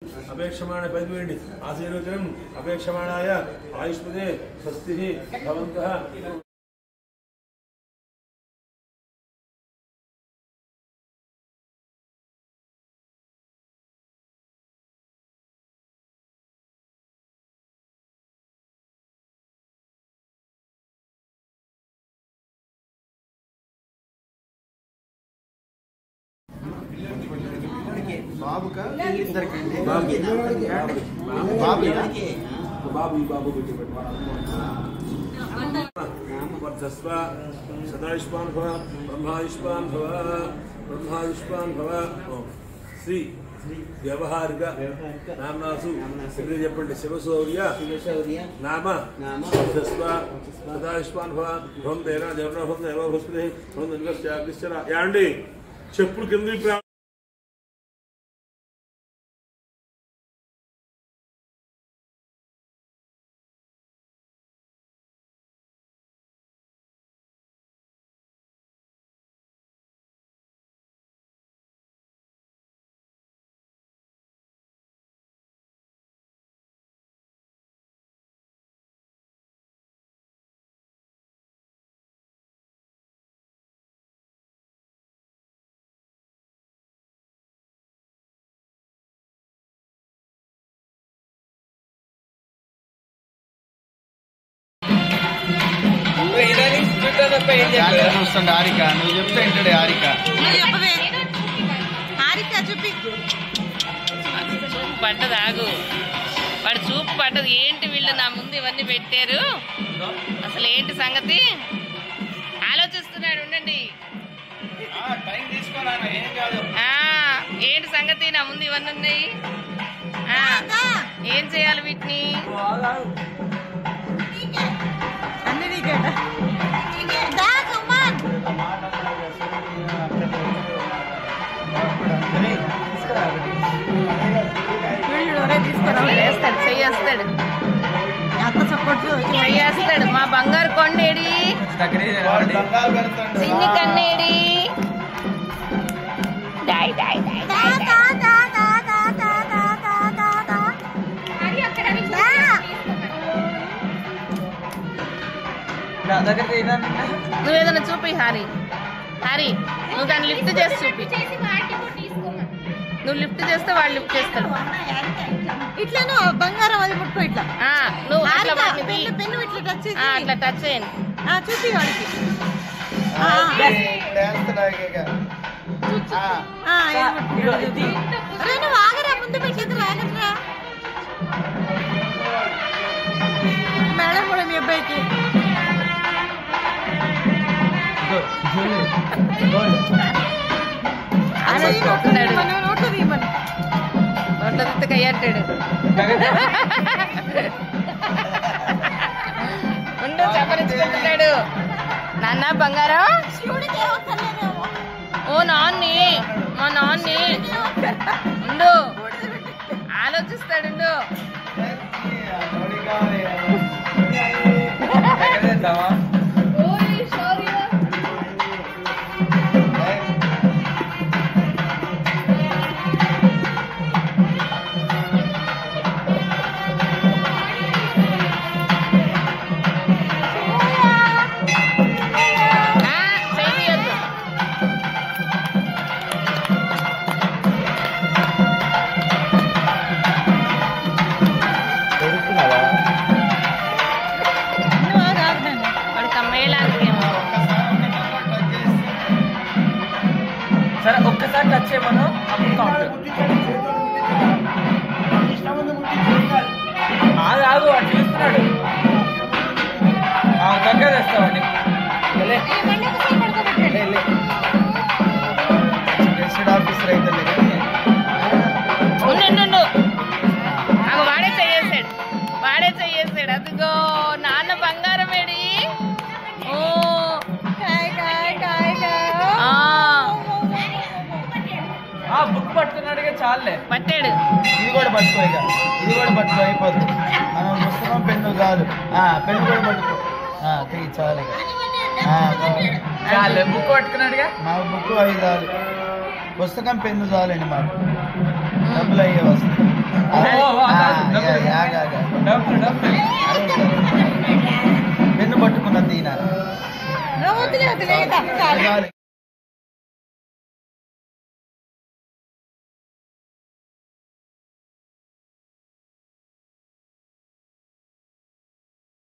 अपेक्षमाण पैद्वेण्डि आशीर्वचनम् अपेक्षमाणाय आयुष्मदे स्वस्तिः भवन्तः बाबू का इधर कंडे बाबू बाबू वर्धस्व सदायुष्मान् भव ब्रह्मायुष्मान् भव ब्रह्मायुष्मान् भव श्री व्यवहारिक नामनासु చెప్పండి శివశౌర్య నామ वर्धस्व सदायुष्मान् भव భవం దేనా దేవన భవం దేవ భస్మే భవం నిగస్య అగ్నిశ్చర యాండి చెప్పులు కిందకి హారిక నువ్వు చెప్తే ఏంటంటే హారిక చెప్పవే హారిక చూపి చూపు పడ్డది ఆగు వాడు చూపు పడ్డది ఏంటి వీళ్ళు నా ముందు ఇవన్నీ పెట్టారు అసలు ఏంటి సంగతి ఆలోచిస్తున్నాడు ఉండండి ఏంటి సంగతి నా ముందు ఇవన్నీ ఉన్నాయి ఏం చేయాలి వీటిని అన్ని నీకేట వేస్తాడు చెయ్యేస్తాడు అంత సపోర్ట్ చెయ్యేస్తాడు మా బంగారు కొండేడి చిన్ని కన్నేడి డాయ్ డాయ్ డాయ్ నువ్వేదన్నా చూపి హారి హారి నువ్వు దాన్ని లిఫ్ట్ చేసి చూపి నువ్వు లిఫ్ట్ చేస్తే వాడు లిఫ్ట్ చేస్తాడు ఇట్లాను బంగారం అది ముట్టుకో ఇట్లా నువ్వు పెన్ను ఇట్లా టచ్ చేసి అట్లా టచ్ చేయండి చూపి వాడికి నువ్వు ఆగరా ముందు పెట్టేది ఆగరా మేడం కూడా మీ అబ్బాయికి నోట్లో తీయమని నోట్లో తిత్త కయ్యంటాడు ఉండు చెప్పనిచ్చుకుంటున్నాడు నాన్న బంగారం ఓ నాన్ని మా నాన్ని ఉండు ఆలోచిస్తాడు సరే ఒక్కసారి టచ్ చేయమను అప్పుడు కౌంటర్ ఆగు వాడు చూస్తున్నాడు దగ్గర తెస్తావాడిని గెస్టెడ్ ఆఫీసర్ అయితే వాడే చెయ్యేసాడు అదిగో నాన్న బంగారం ఏడి బుక్ పట్టుకున్నాడుగా చాలే పట్టాడు ఇది కూడా పట్టుకో ఇక ఇది కూడా పట్టుకో అయిపోతుంది మనం పుస్తకం పెన్ను చాలు పెన్ను కూడా పట్టుకో తీయి చాలు చాలే బుక్ పట్టుకున్నాడుగా మా బుక్ 5 చాలు పుస్తకం పెన్ను చాలండి మాకు డబ్బులు అయ్యే వస్తాయి చాలు. చాలు.